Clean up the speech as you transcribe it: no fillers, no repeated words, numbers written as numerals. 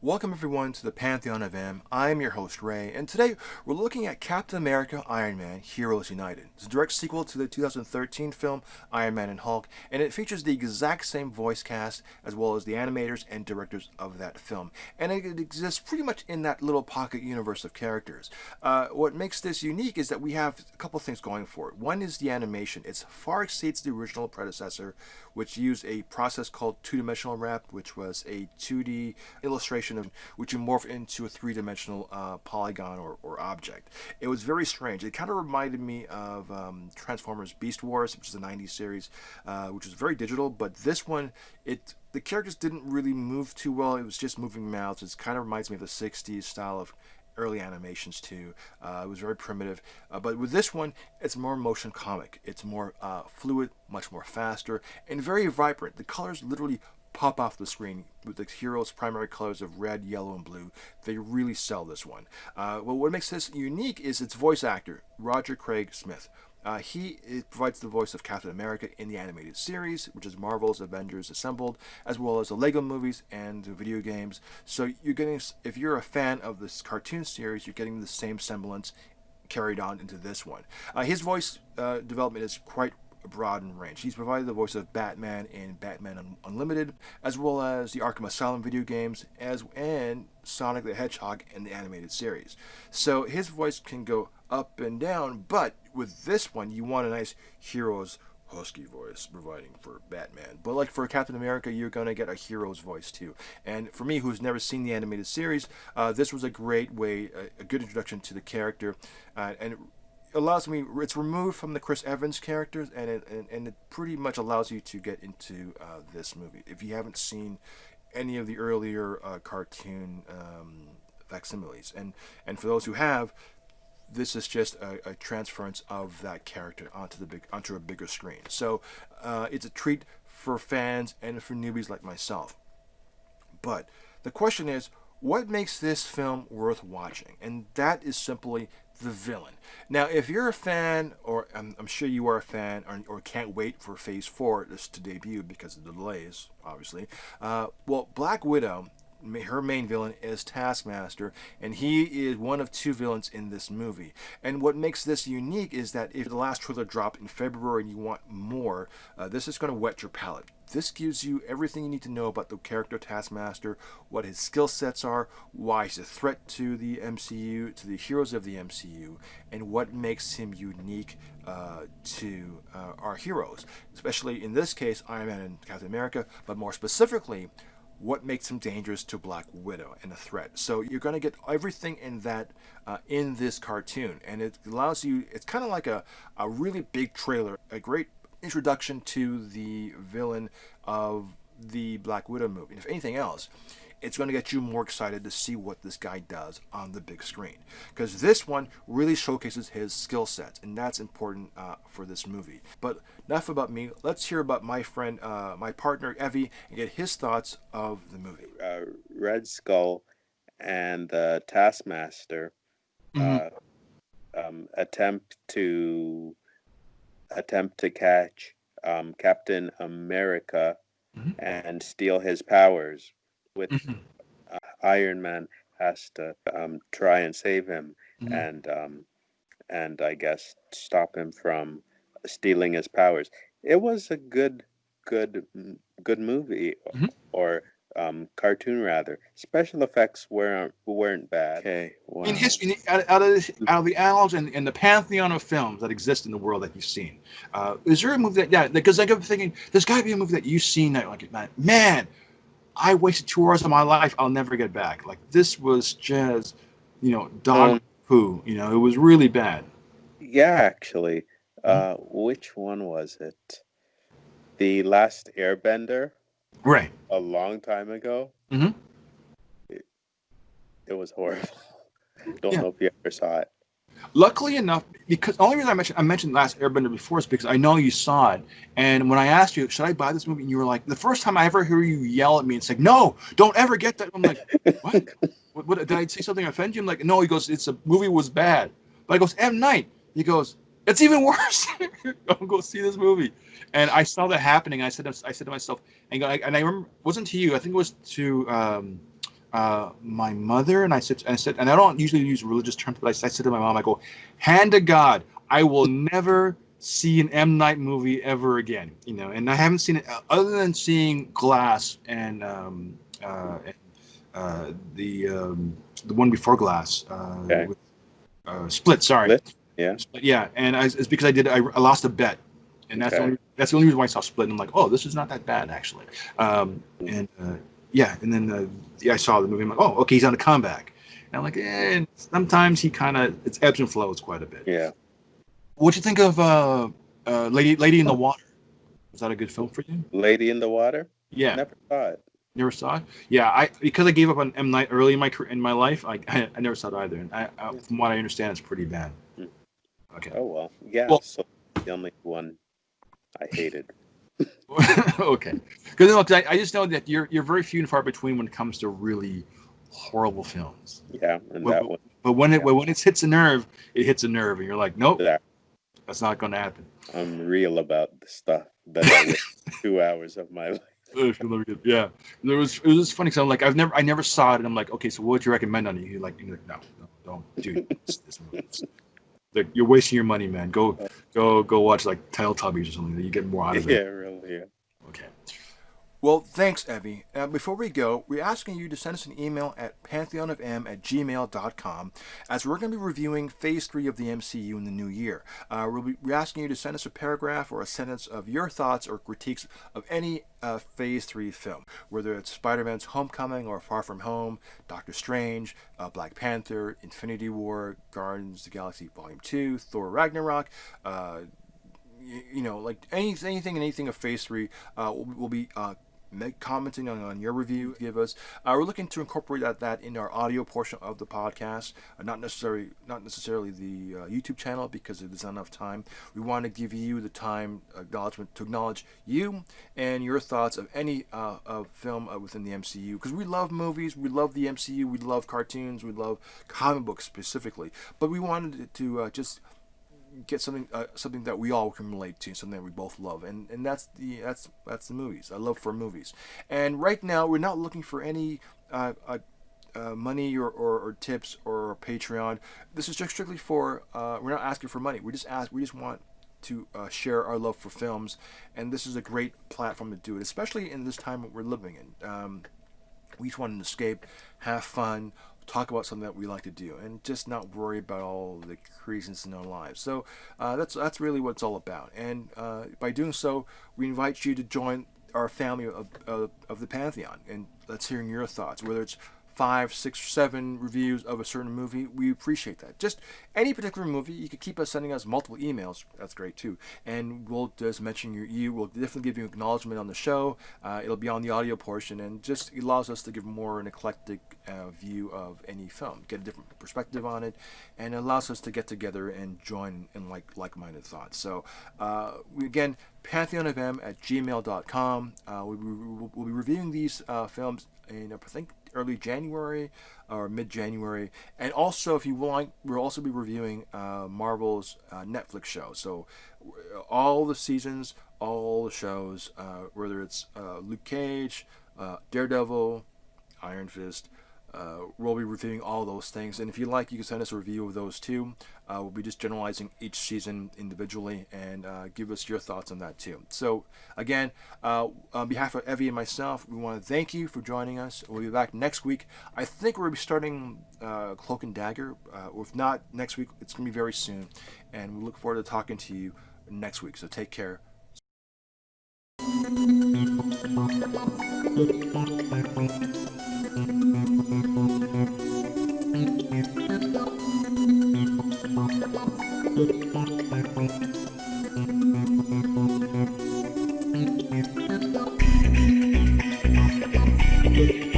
Welcome everyone to the Pantheon of M. I'm your host Ray, and today we're looking at Captain America Iron Man Heroes United. It's a direct sequel to the 2013 film Iron Man and Hulk, and it features the exact same voice cast as well as the animators and directors of that film. And it exists pretty much in that little pocket universe of characters. What makes this unique is that we have a couple things going for it. One is the animation. It far exceeds the original predecessor, which used a process called two-dimensional wrap, which was a 2D illustration of which you morph into a three-dimensional polygon or object. It was very strange. It kind of reminded me of Transformers Beast Wars, which is a 90s series, which was very digital, but this one, the characters didn't really move too well. It was just moving mouths. It kind of reminds me of the 60s style of early animations too. It was very primitive, but with this one, it's more motion comic. It's more fluid, much more faster, and very vibrant. The colors literally pop off the screen with the hero's primary colors of red, yellow, and blue. They really sell this one. Well, what makes this unique is its voice actor, Roger Craig Smith. He provides the voice of Captain America in the animated series, which is Marvel's Avengers Assembled, as well as the Lego movies and the video games. So you're getting, if you're a fan of this cartoon series, you're getting the same semblance carried on into this one. His voice development is quite broad in range. He's provided the voice of Batman in Batman Unlimited, as well as the Arkham Asylum video games, and Sonic the Hedgehog in the animated series. So his voice can go up and down, but with this one, you want a nice hero's husky voice providing for Batman. But like for Captain America, you're going to get a hero's voice too. And for me, who's never seen the animated series, this was a great way, a good introduction to the character, and allows me. It's removed from the Chris Evans characters, and it pretty much allows you to get into this movie. If you haven't seen any of the earlier cartoon facsimiles, and for those who have, this is just a transference of that character onto a bigger screen. So it's a treat for fans and for newbies like myself. But the question is, what makes this film worth watching? And that is simply the villain. Now, if you're a fan, or I'm sure you are a fan, or can't wait for Phase 4 to debut because of the delays, obviously, well, Black Widow, her main villain is Taskmaster, and he is one of two villains in this movie. And what makes this unique is that if the last trailer dropped in February and you want more, this is going to whet your palate. This gives you everything you need to know about the character Taskmaster, what his skill sets are, why he's a threat to the MCU, to the heroes of the MCU, and what makes him unique to our heroes, especially in this case, Iron Man and Captain America, but more specifically, what makes him dangerous to Black Widow and a threat. So you're going to get everything in that in this cartoon, and it allows you, it's kind of like a really big trailer, a great introduction to the villain of the Black Widow movie. And if anything else, it's going to get you more excited to see what this guy does on the big screen. Because this one really showcases his skill sets, and that's important for this movie. But enough about me. Let's hear about my friend, my partner, Evie, and get his thoughts of the movie. Red Skull and the Taskmaster Hmm. uh, attempt to catch Captain America Hmm. and steal his powers. With Hmm. Iron Man has to try and save him, Hmm. and I guess stop him from stealing his powers. It was a good, good movie, Hmm. or cartoon rather. Special effects weren't bad. Okay, In wow. history, out of the annals and the pantheon of films that exist in the world that you've seen, is there a movie that, yeah, because I kept thinking there's got to be a movie that you've seen that, like, man, I wasted 2 hours of my life I'll never get back. Like, this was just, dog Um, poo. It was really bad. yeah, actually, Mhm. which one was it? The Last Airbender, Right. a long time ago. Hmm. It, it was horrible. Don't Yeah. know if you ever saw it. Luckily enough, because the only reason I mentioned Last Airbender before is because I know you saw it, and when I asked you, should I buy this movie, and you were like, the first time I ever hear you yell at me and say, no, don't ever get that. I'm like, what? What did I say something offend you? I'm like, no. He goes, it's a movie was bad, but I goes, M Night. He goes, it's even worse. Don't go see this movie. And I saw that happening. I said to myself, and I remember, it wasn't to you. I think it was to my mother, and I said, and I don't usually use religious terms, but I said to my mom, I go, hand to God, I will never see an M. Night movie ever again. And I haven't seen it other than seeing Glass and the one before Glass, Okay. with, Split. Sorry, Split? Yeah. Split, yeah. And it's because I lost a bet, and that's Okay. the only reason why I saw Split. And I'm like, oh, this is not that bad actually. And yeah, and then I saw the movie. I'm like, oh, okay, he's on a comeback. And I'm like, sometimes he kind of it's ebbs and flows quite a bit. Yeah. What'd you think of Lady in the Water? Was that a good film for you? Lady in the Water? Yeah. Never saw it. Never saw it. Yeah, because I gave up on M. Night early in my life. I never saw it either, and from what I understand, it's pretty bad. Okay. Oh well. Yeah. Well- So the only one I hated. Okay. Because I just know that you're very few and far between when it comes to really horrible films. Yeah, and Well, that one. But when it hits a nerve, it hits a nerve, and you're like, nope, Yeah, that's not going to happen. I'm real about the stuff that I waste 2 hours of my life. Yeah, it was just funny because I'm like, I never saw it, and I'm like, okay, so what would you recommend on it? You're like, no, don't do this movie. Like, you're wasting your money, man. Go watch like Teletubbies or something. You get more out of Yeah, it. really. Yeah. Okay. Well, thanks, Evie. Before we go, we're asking you to send us an email at pantheonofm@gmail.com, as we're going to be reviewing Phase 3 of the MCU in the new year. We're asking you to send us a paragraph or a sentence of your thoughts or critiques of any Phase 3 film, whether it's Spider-Man's Homecoming or Far From Home, Doctor Strange, Black Panther, Infinity War, Guardians of the Galaxy Volume 2, Thor Ragnarok, like anything of Phase 3, we'll be commenting on your review. Give us. We're looking to incorporate that in our audio portion of the podcast, not necessarily the YouTube channel, because there's not enough time. We want to give you the time acknowledgement to acknowledge you and your thoughts of any film within the MCU, because we love movies, we love the MCU, we love cartoons, we love comic books specifically, but we wanted to just get something that we all can relate to, something that we both love, and that's the movies. I love for movies. And right now we're not looking for any money or tips or Patreon. This is just strictly for we're not asking for money. We just want to share our love for films, and this is a great platform to do it, especially in this time that we're living in. We just want to escape, have fun, talk about something that we like to do, and just not worry about all the craziness in our lives. So that's really what it's all about. And by doing so, we invite you to join our family of the Pantheon, and let's hear your thoughts, whether it's 5, 6, 7 reviews of a certain movie. We appreciate that. Just any particular movie, you could keep us sending us multiple emails. That's great too. And we'll just mention we'll definitely give you acknowledgement on the show. It'll be on the audio portion, and just allows us to give more an eclectic view of any film, get a different perspective on it, and it allows us to get together and join in like-minded thoughts. So again, pantheonofm@gmail.com. We'll be reviewing these films in, I think, early January or mid-January. And also, if you want, we'll also be reviewing Marvel's Netflix show. So all the seasons, all the shows, whether it's Luke Cage, Daredevil, Iron Fist, we'll be reviewing all those things. And if you like, you can send us a review of those too. We'll be just generalizing each season individually, and give us your thoughts on that too. So again, on behalf of Evie and myself, we want to thank you for joining us. We'll be back next week. I think we'll be starting Cloak and Dagger. If not next week, it's going to be very soon. And we look forward to talking to you next week. So take care. Thank you.